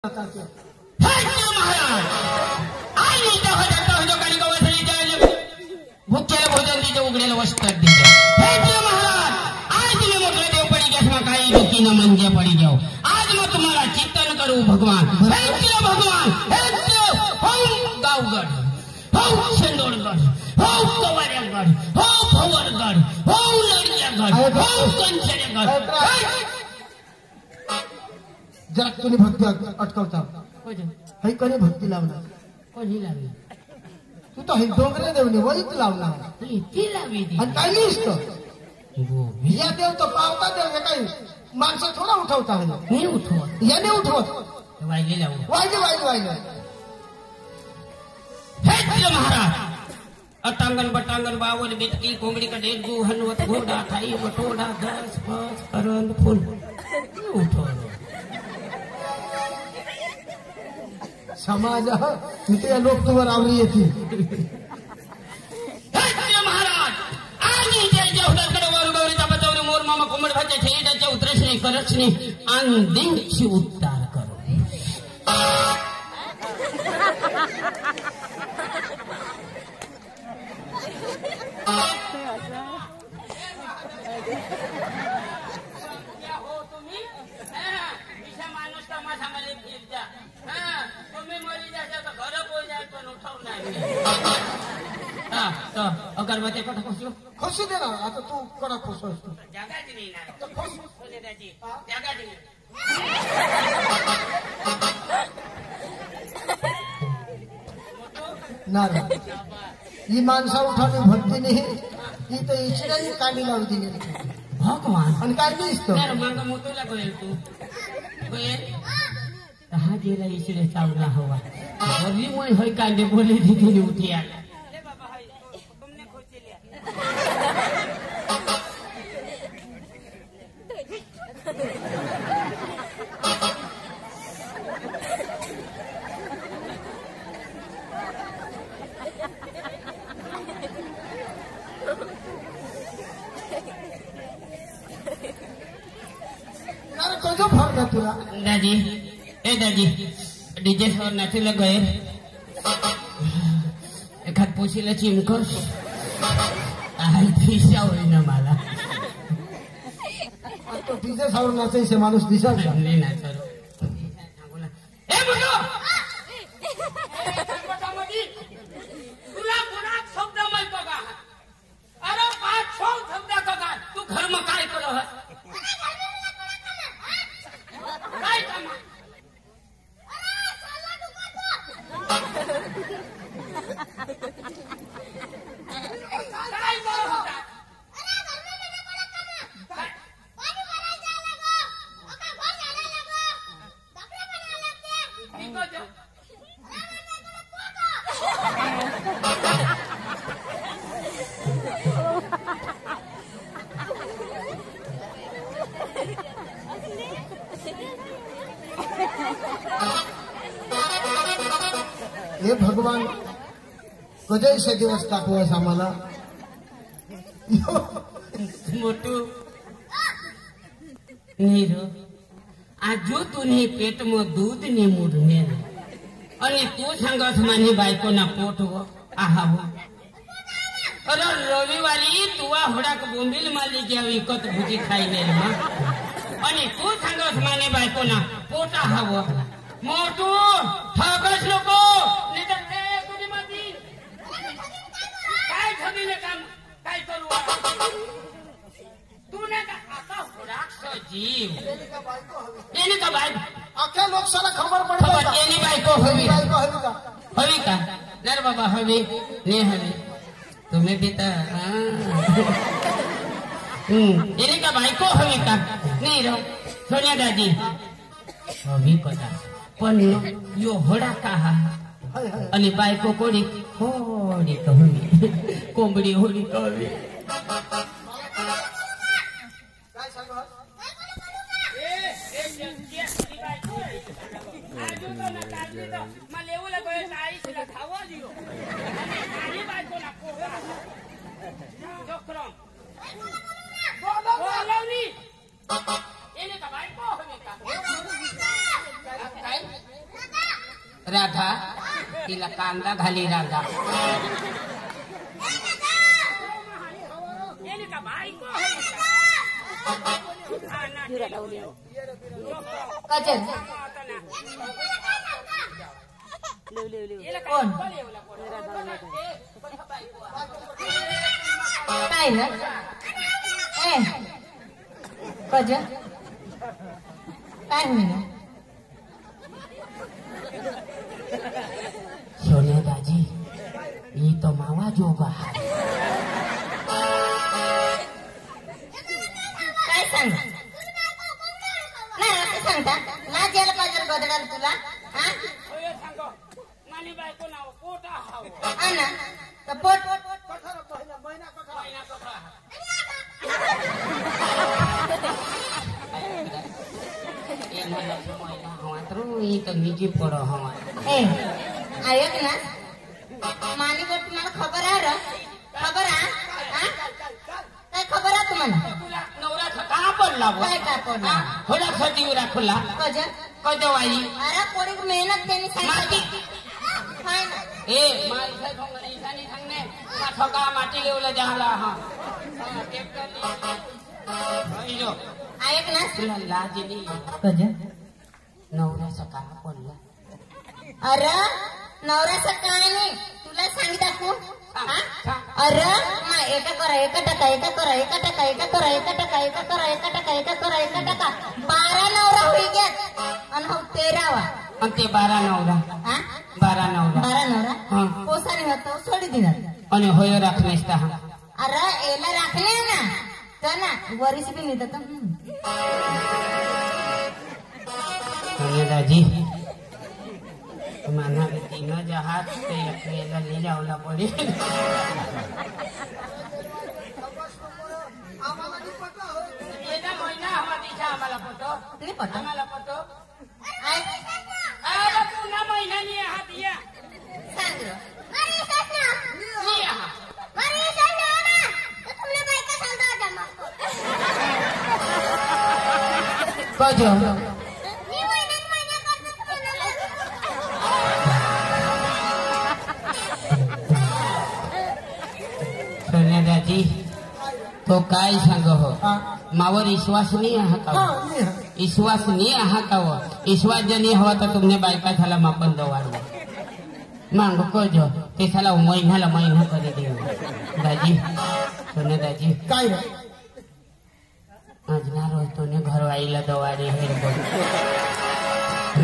भूख्याला भोजन दीजिए, उघड्याला वस्त्र दीजिए। हे प्रिय महाराज, आज तुम्हें मोठे देव पड़ी गया, काही दुखी न मंजे पड़ी जाओ। आज मैं तुम्हारा चिंतन करूं भगवान। हे प्रिय भगवान, हे प्रिय हो गावगढ़, हो चंदोड़गढ़, हो कवरियागढ़, हो भंवरगढ़, हो लड़ियागढ़, हो कंचनगढ़। जरा तुम्ही भक्ती अटकवता हे कोणी भक्ती लावणार कोणी लावली? तू तर हे डोंगरे देवने वळीत लावणार ती लावली ती. आणि काय लिहिस्त या देव तर पावता देव काही माणसं थोडा उठवता है नाही उठवत, याने उठवत वाहिली लावून. वाहिले वाहिले वाहिले. हे प्रिय महाराज, अटांगन बटांगन बावन बेटकी कोंबडी का डेढ़ गो हनवत घोड़ा थाई बटोड़ा दस पांच करन फूल उठवलं. समाज इथे लोक तुवर आवरी येतील. महाराज आणि जेवढ्याकडे वरगवरीचा बचावणे मोर मामा कोंबड भाच्या छेदाच्या उतरसणे करचणे अंदिंची उद्धार करो. अगरबत्ती कट खोसलो खोसू दे ना. आता तू कोणा खोसवस तू जगाची नाही ना खोस त्याची जगाची ना ही माणसा उठावली भक्ती नाही ही तर इचराची काढी लावून दिली भगवान. आणि काय दिसतो माग मोठूला कळेल तू हा गेला इकडे चावला हवा बरी मुळे होय कांदे बोले तिथे उठी आला. तुझं फळ का तुला दादी ए दादी डीजे सवर नाचीला गए एखाद पोशीला चिमकस आई दिशा होईना मला. तो तिथे सावर नाचायचे माणूस दिसत का नाही नाचर तुला गुणात शब्द माहित का? अरे 500 शब्द का तू घर मग काय करत काय काम काय करत होता? हे भगवान कधीचे दिवस कापवस आम्हाला मोटू नीरो आजो तुने पेट में दूध ने मुढ़ने અને તું સંગત માની બાઈકો ના પોટ હો આહા હો. અરે રવિવારી તુઆ હોડાક બોંબીલ માં લઈ ગયા વિકત ભૂજી ખાઈ ને અને તું સંગત માની બાઈકો ના પોટ આહા હો. મોટું ઠગસ લોકો ને તો તે કુડી માંથી કાઈ ઠગીને કામ કાઈ કરવું તું ને આકા હોડાક સો જીવ એને તો બાઈ अख्या लोकशाला खबर पडत एनी बायको हवी हवी का नर बाबा हवी ने हवी तुम्ही भी तर एनी का बायको हवी का नाही रो सोन्या दादी हवी कदा पण यो होडा का आणि बायको कोडी होडी हवी कोंबडी होडी हवी. मला येऊ लागो आईला खावा दियो आणि बायको ना जोक्रम बोलावली एने का बायको हवी का काय राधा तिला कांदा घाली राधा कजल कोण काय ना ए कजल काय होईल सोनिया दाजी ये तो मावा जोगा काय सांग नाही असं सांगता लाज यायला पाहिजे गोदडाला तुला हा हा ना तर पोट तो नीचे पड़ो हवा ए ऐक ना मानी गोट तुम्हाला खबर आहे र खबर आहे काय खबर आहे तुम्हाला नवरा कहाँ पडला काय काय पडला होला सजीव राखला कजल कजवाई अरे कोणी मेहनत त्यांनी माती हाय ना ए माई से ठोंगणी सानी ठंगने ठोका माटी लेवला जाला हां जो ऐक ना तुला लाज नाही कजल नवऱ्याचा का पडला अरे नवऱ्याचं काय नाही तुला सांगी दाखवू अरे मा एका करा एका टका एका करा एका टका एका करा एका टका एका करा एका टका एका करा एका टका 12 नवरा होई गेत आणि हो 13वा आणि ते 12 नवरा हा 12 नवरा 12 नवरा पोसाने होतो सोडी दिनार आणि होय राखनेस्ता अरे एला राखले ना तर ना वरिस बी नाही तर दाजी माना तीन जहाज ले जावला पडे आम्हाला फोटो नाही पटत आम्हाला फोटो सांग पुन्हा महिना नाही आहात या कजो सोनिया दाजी तो काय सांग हो मावर विश्वास नहीं आहा का विश्वास नहीं आहा का वो विश्वास जर नहीं हवा तो तुमने बायका झाला मापन दवाडला मांगो कजो ते साला महिना करे देऊ दाजी सोनिया दाजी काय आज ना रोज तूने घरवाईला दवाडी हेर बोल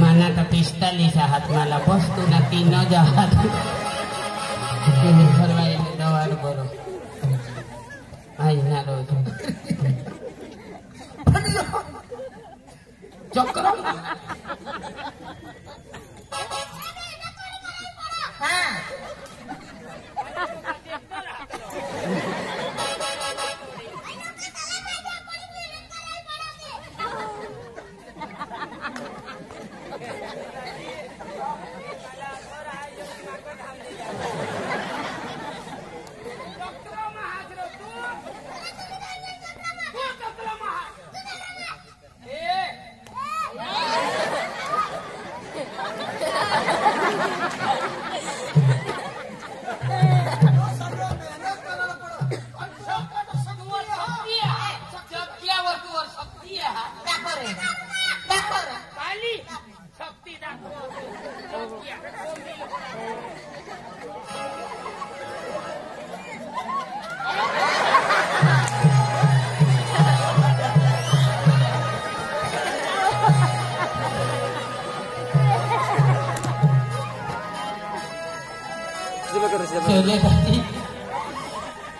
माना का 45 हात मला बस तू ना 3 जहात तूने घरवाईला दवाड बरो आज ना रोज चक्र हा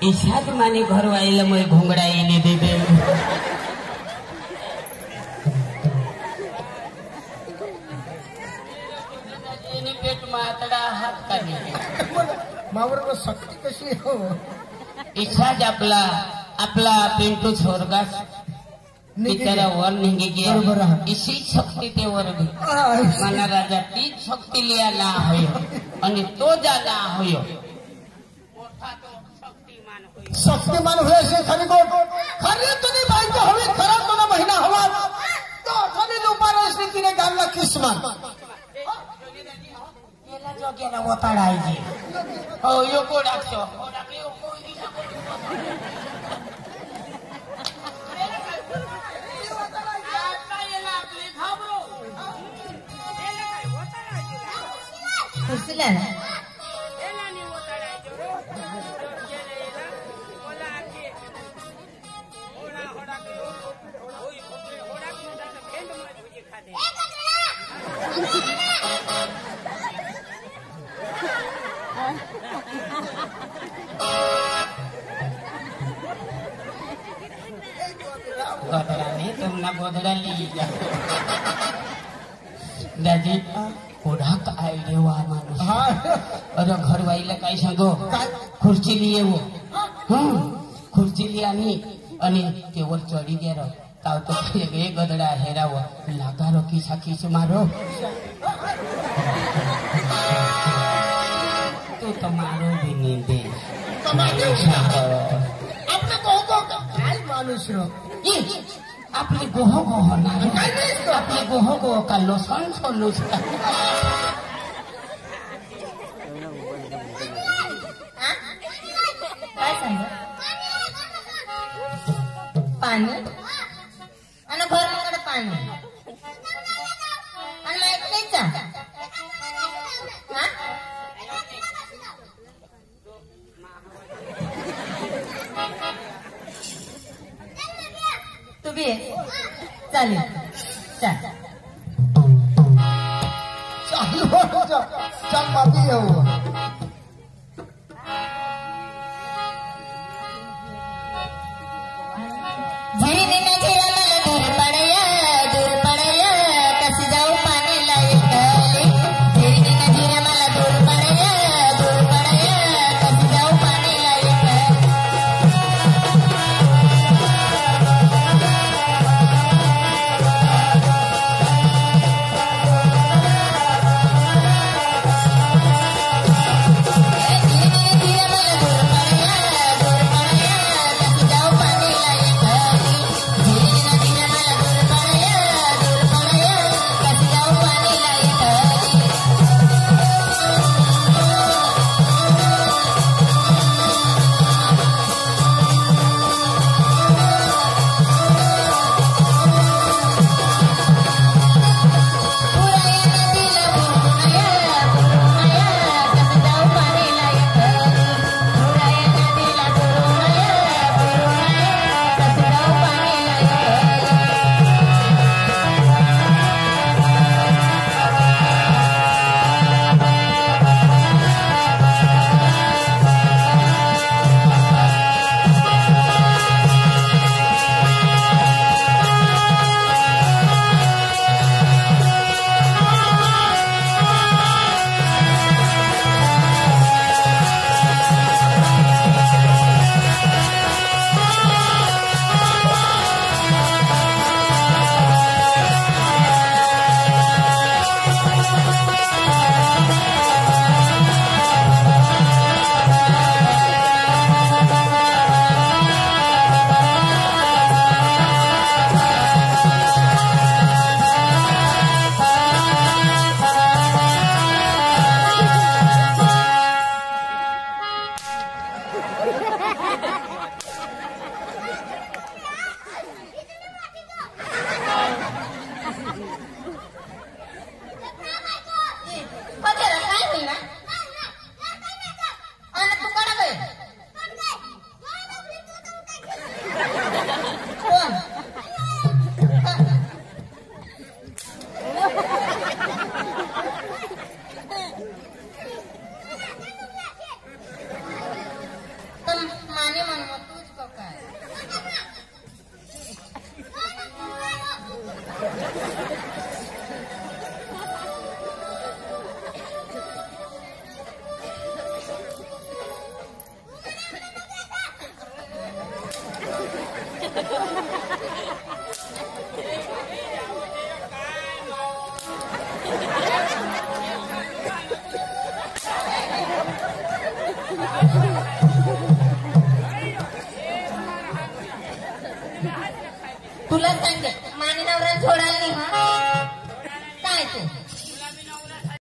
ईशाद माने घर वाइल मैं घोंगड़ा इने दे दे पेट मातड़ा हाथ करने मावर को शक्ती कशी हो ईशाद आपला आपला पिंटू छोरगास बिचारा वर निघे गया इसी शक्ती ते वर भी माना राजा तीच शक्ती लिया ला होयो आणि तो जाला होयो शक्तिमान हुए से खरी को खरी तुनी बाई को हवे खरा तो महीना हवा तो खरी ऊपर स्थिति ने गाल किस्मत કેના ઓતાડાય છે ઓ યોકો રાખશો ખુરશી લે ને गोदड़ा नहीं तुमने गोदड़ा ली दादी कोड़ा का आइडिया हुआ मानो अरे घर वाले कहीं संगो खुर्ची लिए वो खुर्ची लिया नहीं अनि केवल चढ़ी गया रो ताऊ तो ये गोदड़ा हेरा वो लगा रो किसा किस मारो तो तुम्हारो भी नहीं दे आपने कहो काय मानुष रो आपले गोहो गोहो ना आपले गोहो गोहो का लोसन सोलूस काय सांग पाणी आणि घराकडे पाणी आणि ऐकलेच तू बी चालेल चल चल बाबी येऊ